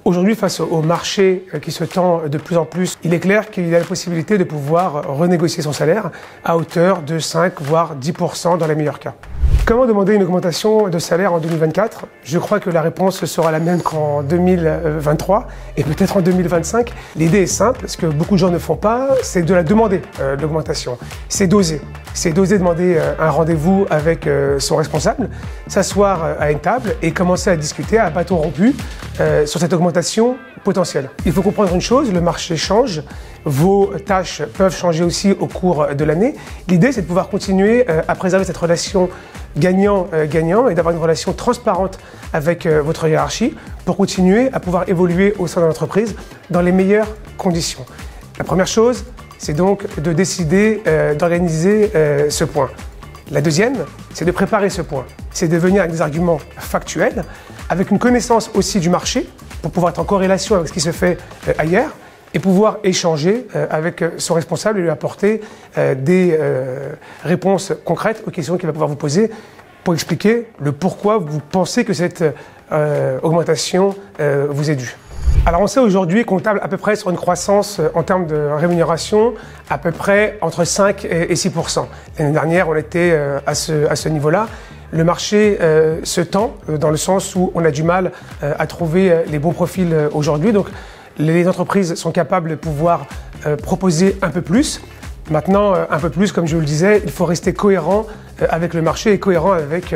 Aujourd'hui, face au marché qui se tend de plus en plus, il est clair qu'il y a la possibilité de pouvoir renégocier son salaire à hauteur de 5 voire 10% dans les meilleurs cas. Comment demander une augmentation de salaire en 2024? Je crois que la réponse sera la même qu'en 2023 et peut-être en 2025. L'idée est simple, ce que beaucoup de gens ne font pas, c'est de la demander, l'augmentation. C'est d'oser. C'est d'oser demander un rendez-vous avec son responsable, s'asseoir à une table et commencer à discuter à bâton rompu sur cette augmentation potentielle. Il faut comprendre une chose, le marché change, vos tâches peuvent changer aussi au cours de l'année. L'idée, c'est de pouvoir continuer à préserver cette relation gagnant-gagnant et d'avoir une relation transparente avec votre hiérarchie pour continuer à pouvoir évoluer au sein de l'entreprise dans les meilleures conditions. La première chose, c'est donc de décider d'organiser ce point. La deuxième, c'est de préparer ce point. C'est de venir avec des arguments factuels, avec une connaissance aussi du marché, pour pouvoir être en corrélation avec ce qui se fait ailleurs, et pouvoir échanger avec son responsable et lui apporter des réponses concrètes aux questions qu'il va pouvoir vous poser pour expliquer le pourquoi vous pensez que cette augmentation vous est due. Alors on sait aujourd'hui qu'on table à peu près sur une croissance en termes de rémunération à peu près entre 5 et 6%. L'année dernière, on était à ce niveau-là. Le marché se tend dans le sens où on a du mal à trouver les bons profils aujourd'hui. Donc les entreprises sont capables de pouvoir proposer un peu plus. Maintenant, un peu plus, comme je vous le disais, il faut rester cohérent avec le marché et cohérent avec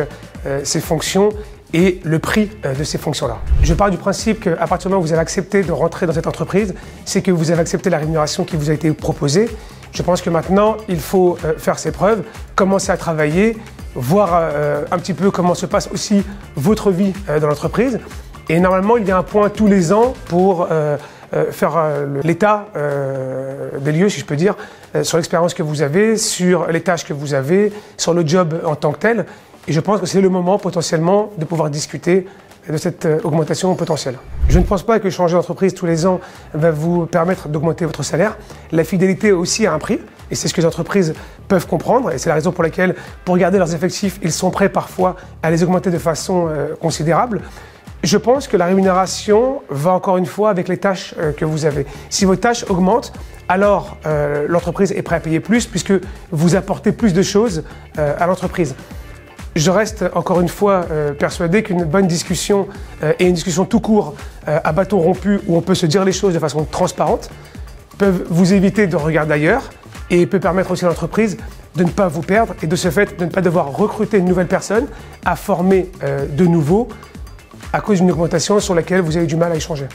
ses fonctions et le prix de ces fonctions-là. Je pars du principe qu'à partir du moment où vous avez accepté de rentrer dans cette entreprise, c'est que vous avez accepté la rémunération qui vous a été proposée. Je pense que maintenant, il faut faire ses preuves, commencer à travailler, voir un petit peu comment se passe aussi votre vie dans l'entreprise. Et normalement, il y a un point tous les ans pour faire l'état des lieux, si je peux dire, sur l'expérience que vous avez, sur les tâches que vous avez, sur le job en tant que tel. Et je pense que c'est le moment potentiellement de pouvoir discuter de cette augmentation potentielle. Je ne pense pas que changer d'entreprise tous les ans va vous permettre d'augmenter votre salaire. La fidélité aussi a un prix, et c'est ce que les entreprises peuvent comprendre, et c'est la raison pour laquelle, pour garder leurs effectifs, ils sont prêts parfois à les augmenter de façon considérable. Je pense que la rémunération va encore une fois avec les tâches que vous avez. Si vos tâches augmentent, alors l'entreprise est prête à payer plus puisque vous apportez plus de choses à l'entreprise. Je reste encore une fois persuadé qu'une bonne discussion et une discussion tout court à bâton rompu où on peut se dire les choses de façon transparente peuvent vous éviter de regarder ailleurs et peut permettre aussi à l'entreprise de ne pas vous perdre et de ce fait de ne pas devoir recruter une nouvelle personne à former de nouveau à cause d'une augmentation sur laquelle vous avez du mal à échanger.